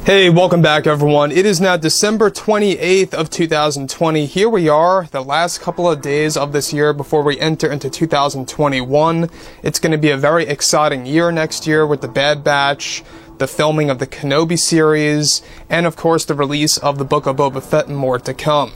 Hey, welcome back everyone. It is now December 28th of 2020. Here we are, the last couple of days of this year before we enter into 2021. It's going to be a very exciting year next year with the Bad Batch, the filming of the Kenobi series, and of course the release of the Book of Boba Fett and more to come.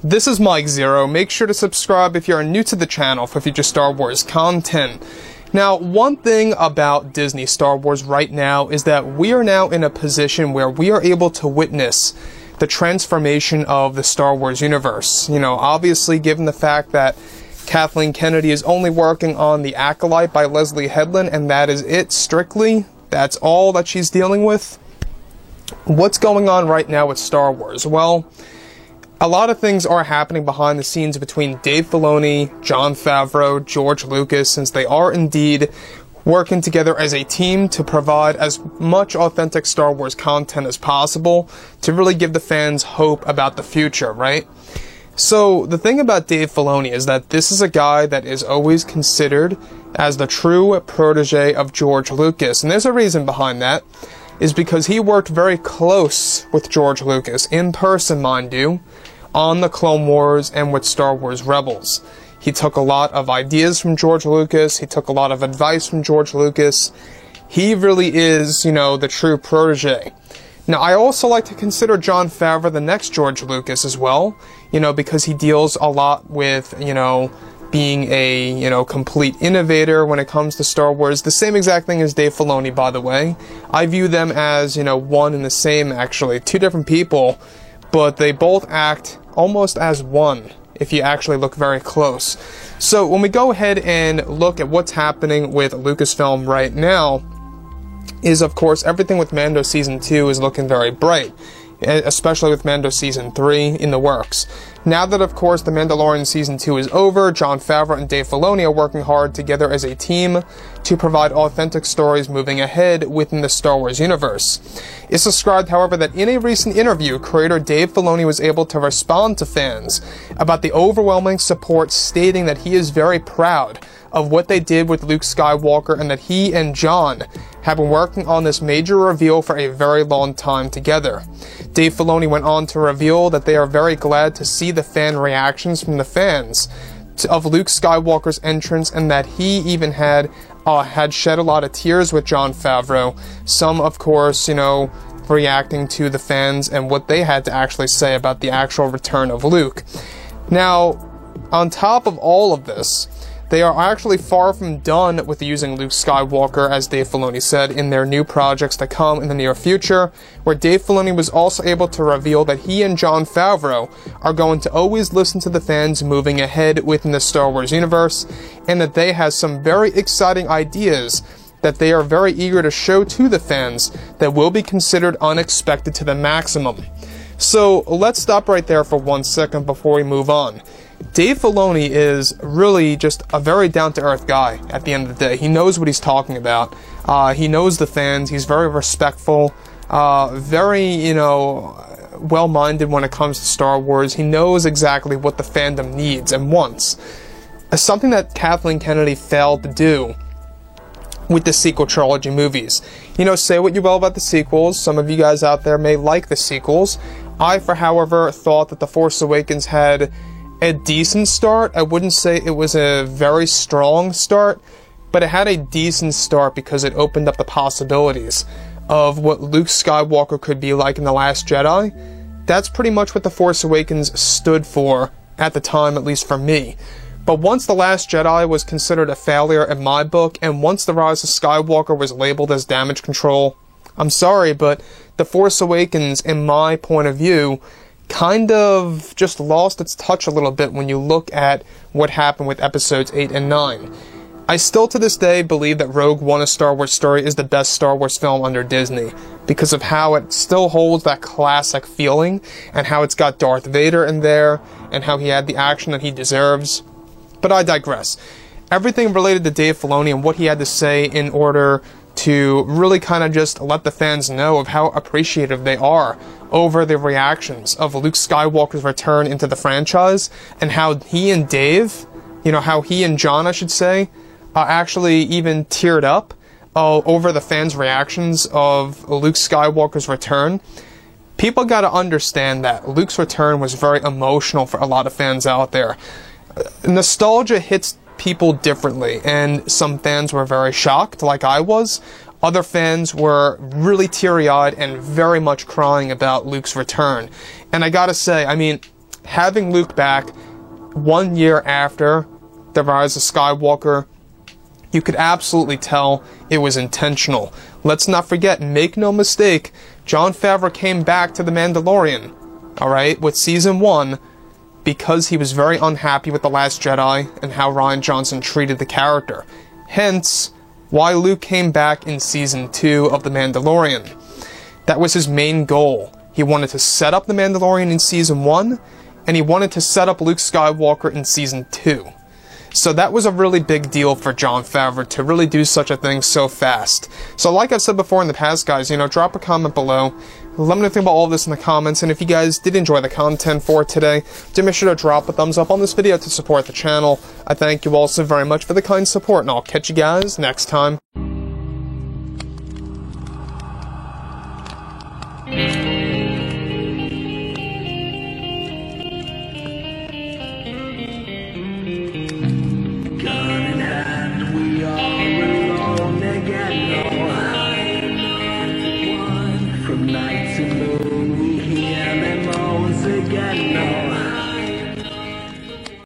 This is Mike Zero. Make sure to subscribe if you are new to the channel for future Star Wars content. Now, one thing about Disney Star Wars right now is that we are now in a position where we are able to witness the transformation of the Star Wars universe. You know, obviously, given the fact that Kathleen Kennedy is only working on The Acolyte by Leslie Headland, and that is it, strictly. That's all that she's dealing with. What's going on right now with Star Wars? Well, a lot of things are happening behind the scenes between Dave Filoni, Jon Favreau, George Lucas, since they are indeed working together as a team to provide as much authentic Star Wars content as possible to really give the fans hope about the future, right? So, the thing about Dave Filoni is that this is a guy that is always considered as the true protege of George Lucas, and there's a reason behind that, is because he worked very close with George Lucas, in person, mind you, on the Clone Wars and with Star Wars Rebels. He took a lot of ideas from George Lucas, he took a lot of advice from George Lucas. He really is, you know, the true protege. Now, I also like to consider Jon Favreau the next George Lucas as well, you know, because he deals a lot with, you know, being a, you know, complete innovator when it comes to Star Wars. The same exact thing as Dave Filoni, by the way. I view them as, you know, one and the same, actually. Two different people, but they both act almost as one, if you actually look very close. So, when we go ahead and look at what's happening with Lucasfilm right now, is, of course, everything with Mando Season 2 is looking very bright, especially with Mando Season 3 in the works. Now that, of course, The Mandalorian Season 2 is over, Jon Favreau and Dave Filoni are working hard together as a team to provide authentic stories moving ahead within the Star Wars universe. It's described, however, that in a recent interview, creator Dave Filoni was able to respond to fans about the overwhelming support, stating that he is very proud of what they did with Luke Skywalker and that he and Jon have been working on this major reveal for a very long time together. Dave Filoni went on to reveal that they are very glad to see the fan reactions from the fans of Luke Skywalker's entrance, and that he even had shed a lot of tears with Jon Favreau. Some, of course, you know, reacting to the fans and what they had to actually say about the actual return of Luke. Now, on top of all of this, they are actually far from done with using Luke Skywalker, as Dave Filoni said, in their new projects that come in the near future, where Dave Filoni was also able to reveal that he and Jon Favreau are going to always listen to the fans moving ahead within the Star Wars universe, and that they have some very exciting ideas that they are very eager to show to the fans that will be considered unexpected to the maximum. So, let's stop right there for 1 second before we move on. Dave Filoni is really just a very down-to-earth guy at the end of the day. He knows what he's talking about. He knows the fans. He's very respectful, very, you know, well-minded when it comes to Star Wars. He knows exactly what the fandom needs and wants. Something that Kathleen Kennedy failed to do with the sequel trilogy movies. You know, say what you will about the sequels. Some of you guys out there may like the sequels. I, however, thought that The Force Awakens had a decent start. I wouldn't say it was a very strong start, but it had a decent start because it opened up the possibilities of what Luke Skywalker could be like in The Last Jedi. That's pretty much what The Force Awakens stood for at the time, at least for me. But once The Last Jedi was considered a failure in my book, and once The Rise of Skywalker was labeled as damage control, I'm sorry, but The Force Awakens, in my point of view, kind of just lost its touch a little bit when you look at what happened with episodes 8 and 9. I still to this day believe that Rogue One: A Star Wars Story is the best Star Wars film under Disney, because of how it still holds that classic feeling, and how it's got Darth Vader in there, and how he had the action that he deserves. But I digress. Everything related to Dave Filoni and what he had to say in order to really kind of just let the fans know of how appreciative they are over the reactions of Luke Skywalker's return into the franchise, and how he and Dave, you know, how he and Jon, I should say, actually even teared up over the fans' reactions of Luke Skywalker's return, people got to understand that Luke's return was very emotional for a lot of fans out there. Nostalgia hits people differently, and some fans were very shocked, like I was. Other fans were really teary-eyed and very much crying about Luke's return. And I gotta say, I mean, having Luke back 1 year after The Rise of Skywalker, you could absolutely tell it was intentional. Let's not forget, make no mistake, Jon Favreau came back to The Mandalorian, alright, with Season 1, because he was very unhappy with The Last Jedi and how Rian Johnson treated the character. Hence, why Luke came back in Season 2 of The Mandalorian. That was his main goal. He wanted to set up The Mandalorian in Season 1, and he wanted to set up Luke Skywalker in Season 2. So that was a really big deal for Jon Favreau to really do such a thing so fast. So like I've said before in the past, guys, drop a comment below. Let me know what you think about all of this in the comments, and if you guys did enjoy the content for today, do make sure to drop a thumbs up on this video to support the channel. I thank you all so very much for the kind support, and I'll catch you guys next time.